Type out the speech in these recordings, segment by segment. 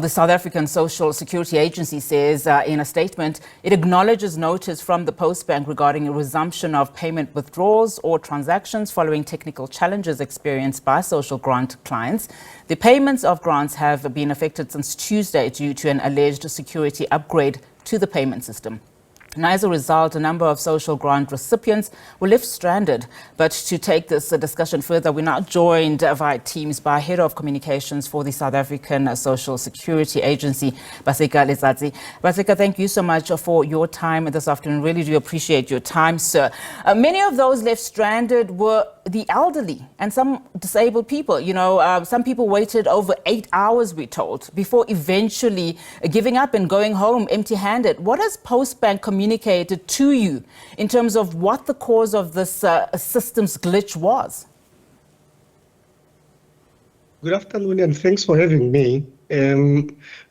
The South African Social Security Agency says in a statement it acknowledges notice from the PostBank regarding a resumption of payment withdrawals or transactions following technical challenges experienced by social grant clients. The payments of grants have been affected since Tuesday due to an alleged security upgrade to the payment system. And as a result, a number of social grant recipients were left stranded. But to take this discussion further, we're now joined via Teams by Head of Communications for the South African Social Security Agency, Paseka Letsatsi. Paseka, thank you so much for your time this afternoon. Really do appreciate your time, sir. Many of those left stranded were the elderly and some disabled people. Some people waited over 8 hours, we're told, before eventually giving up and going home empty-handed. What has PostBank communicated to you in terms of what the cause of this systems glitch was? Good afternoon and thanks for having me.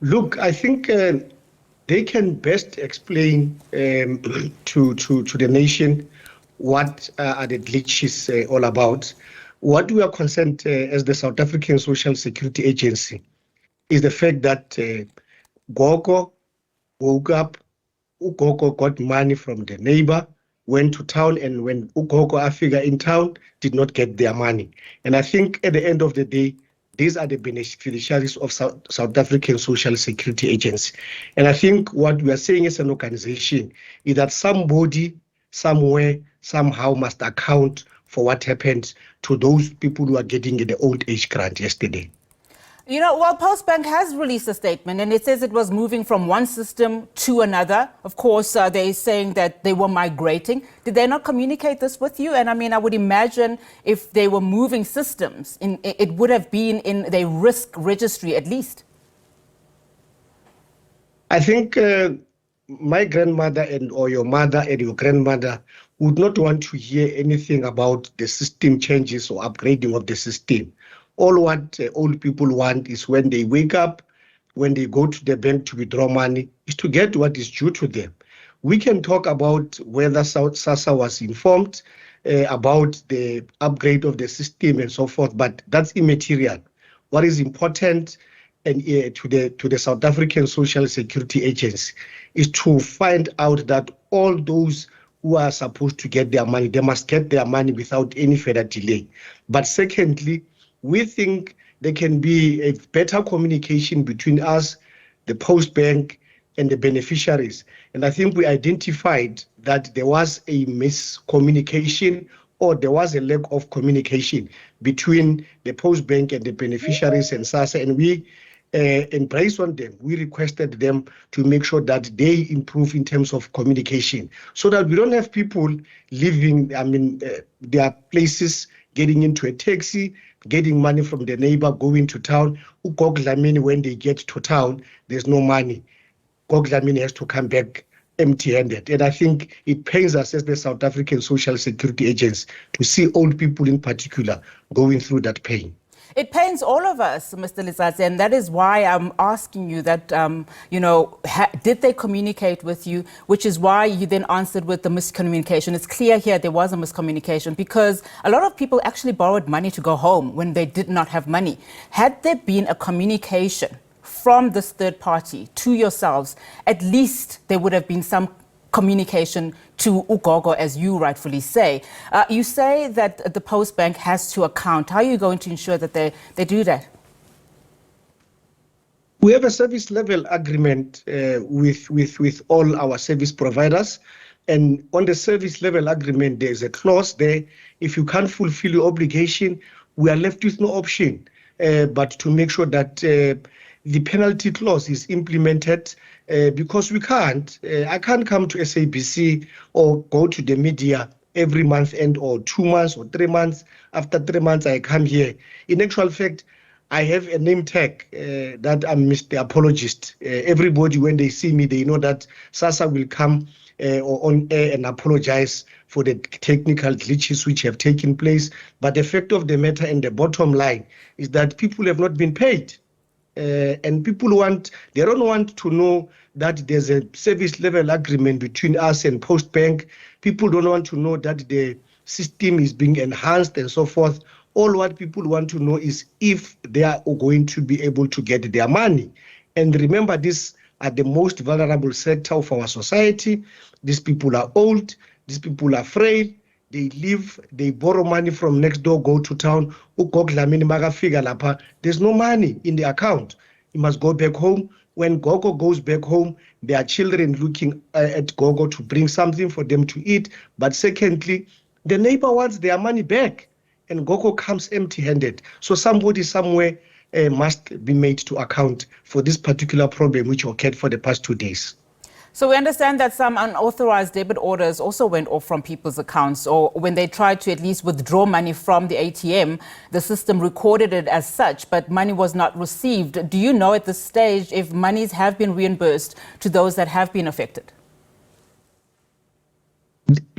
Look, I think they can best explain to the nation what are the glitches all about. What we are concerned as the South African Social Security Agency is the fact that Gogo woke up, Ugogo got money from the neighbor, went to town, and when Ugogo Africa in town, did not get their money. And I think at the end of the day, these are the beneficiaries of South African Social Security Agency. And I think what we are saying as an organization is that somebody, somewhere, somehow must account for what happened to those people who are getting the old age grant yesterday. PostBank has released a statement and it says it was moving from one system to another. Of course, they're saying that they were migrating. Did they not communicate this with you? And I would imagine if they were moving systems, it would have been in their risk registry at least. I think my grandmother or your mother and your grandmother would not want to hear anything about the system changes or upgrading of the system. All what old people want is when they wake up, when they go to the bank to withdraw money, is to get what is due to them. We can talk about whether SASSA was informed about the upgrade of the system and so forth, but that's immaterial. What is important and to the South African Social Security Agency is to find out that all those who are supposed to get their money, they must get their money without any further delay. But secondly, we think there can be a better communication between us, the PostBank, and the beneficiaries. And I think we identified that there was a miscommunication or there was a lack of communication between the PostBank and the beneficiaries and SASSA, and we embraced on them. We requested them to make sure that they improve in terms of communication so that we don't have people leaving, their places, getting into a taxi, getting money from the neighbor, going to town. When they get to town, there's no money. Goglamini has to come back empty-handed. And I think it pains us as the South African Social Security Agency to see old people in particular going through that pain. It pains all of us, Mr. Letsatsi, and that is why I'm asking you that, did they communicate with you, which is why you then answered with the miscommunication. It's clear here there was a miscommunication because a lot of people actually borrowed money to go home when they did not have money. Had there been a communication from this third party to yourselves, at least there would have been some communication to Ugogo, as you rightfully say. You say that the PostBank has to account. How are you going to ensure that they do that? We have a service level agreement with all our service providers. And on the service level agreement, there's a clause there. If you can't fulfill your obligation, we are left with no option but to make sure that the penalty clause is implemented because we can't. I can't come to SABC or go to the media every month end or 2 months or 3 months. After 3 months, I come here. In actual fact, I have a name tag that I'm Mr. Apologist. Everybody, when they see me, they know that SASSA will come on air and apologize for the technical glitches which have taken place. But the fact of the matter and the bottom line is that people have not been paid. And people they don't want to know that there's a service level agreement between us and PostBank. People don't want to know that the system is being enhanced and so forth. All what people want to know is if they are going to be able to get their money. And remember, these are the most vulnerable sector of our society. These people are old, these people are frail, they live, they borrow money from next door, go to town. There's no money in the account. You must go back home. When Gogo goes back home, there are children looking at Gogo to bring something for them to eat. But secondly, the neighbor wants their money back, and Gogo comes empty-handed. So somebody somewhere must be made to account for this particular problem which occurred for the past 2 days. So we understand that some unauthorized debit orders also went off from people's accounts, or when they tried to at least withdraw money from the ATM, the system recorded it as such, but money was not received. Do you know at this stage if monies have been reimbursed to those that have been affected?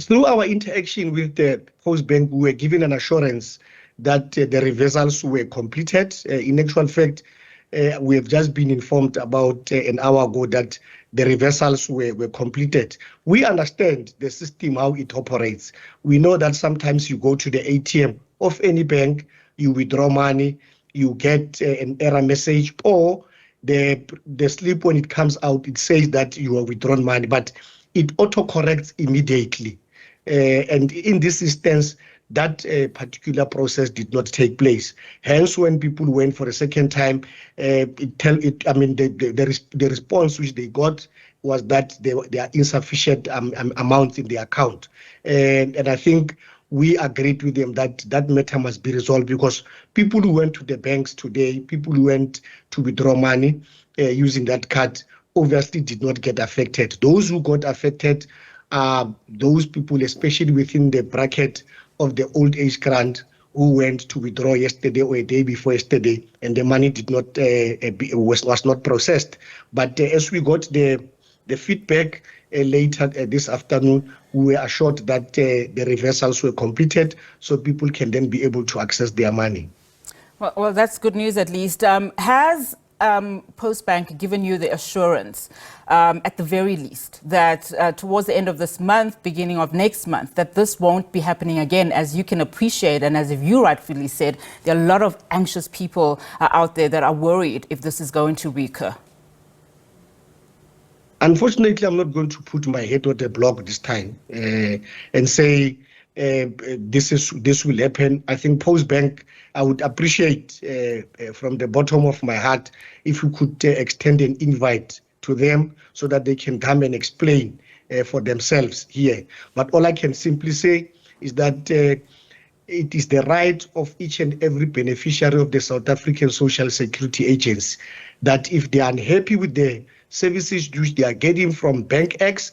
Through our interaction with the PostBank, we were given an assurance that the reversals were completed. In actual fact, we have just been informed about an hour ago that the reversals were completed. We understand the system, how it operates. We know that sometimes you go to the ATM of any bank, you withdraw money, you get an error message, or the slip when it comes out, it says that you have withdrawn money, but it auto-corrects immediately. And in this instance, that particular process did not take place. Hence, when people went for a second time, the response which they got was that there are insufficient amounts in the account. And I think we agreed with them that that matter must be resolved, because people who went to the banks today, people who went to withdraw money using that card, obviously did not get affected. Those who got affected are those people, especially within the bracket of the old age grant, who went to withdraw yesterday or a day before yesterday, and the money did not was not processed. But as we got the feedback later this afternoon, we were assured that the reversals were completed, so people can then be able to access their money. Well, that's good news at least. Has PostBank given you the assurance, at the very least, that towards the end of this month, beginning of next month, that this won't be happening again? As you can appreciate, and as you rightfully said, there are a lot of anxious people out there that are worried if this is going to recur. Unfortunately, I'm not going to put my head on the block this time and say this will happen. I think PostBank, I would appreciate from the bottom of my heart if you could extend an invite to them so that they can come and explain for themselves here. But all I can simply say is that it is the right of each and every beneficiary of the South African Social Security Agency that if they are unhappy with the services which they are getting from Bank X,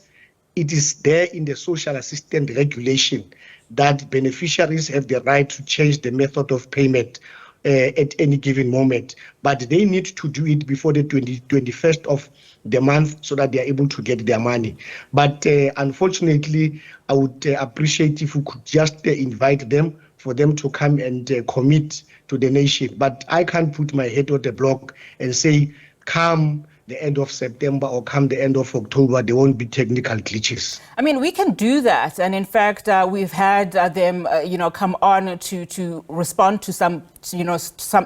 it is there in the social assistance regulation that beneficiaries have the right to change the method of payment at any given moment. But they need to do it before the 21st of the month so that they are able to get their money. But unfortunately, I would appreciate if we could just invite them, for them to come and commit to the nation. But I can't put my head on the block and say, come the end of September or come the end of October, there won't be technical glitches. I mean, we can do that. And in fact, we've had them, come on to respond to some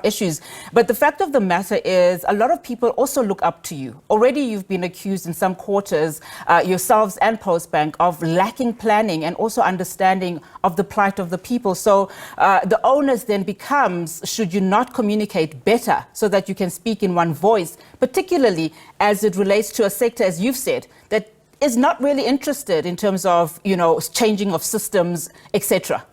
issues. But the fact of the matter is a lot of people also look up to you. Already you've been accused in some quarters, yourselves and PostBank, of lacking planning and also understanding of the plight of the people. So the onus then becomes, should you not communicate better so that you can speak in one voice, particularly as it relates to a sector, as you've said, that is not really interested in terms of, changing of systems, etc.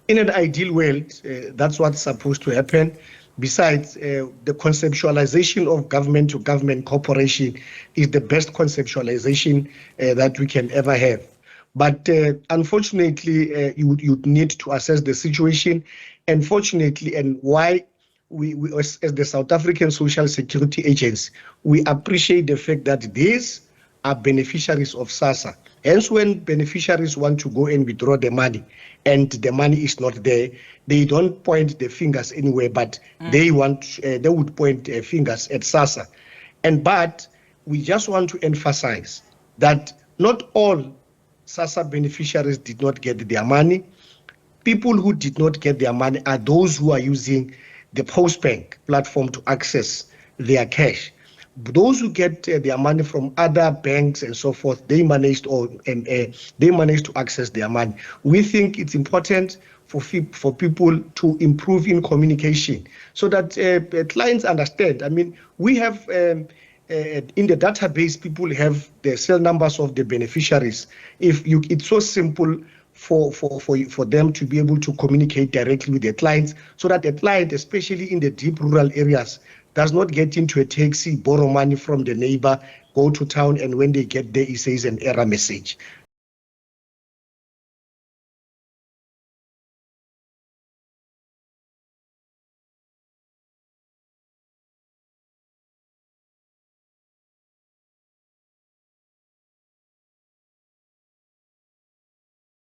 In an ideal world, that's what's supposed to happen. Besides, the conceptualization of government-to-government cooperation is the best conceptualization that we can ever have. But unfortunately, you'd need to assess the situation. And fortunately, and why we as the South African Social Security Agency, we appreciate the fact that these are beneficiaries of SASSA. Hence, when beneficiaries want to go and withdraw the money and the money is not there, they don't point the fingers anywhere, but they would point fingers at SASSA. But we just want to emphasize that not all SASSA beneficiaries did not get their money. People who did not get their money are those who are using the PostBank platform to access their cash. Those who get their money from other banks and so forth, they managed to access their money. We think it's important for people to improve in communication so that clients understand. I mean, we have in the database, people have the cell numbers of the beneficiaries. It's so simple for them to be able to communicate directly with the clients, so that the client, especially in the deep rural areas, does not get into a taxi, borrow money from the neighbor, go to town, and when they get there, it says an error message.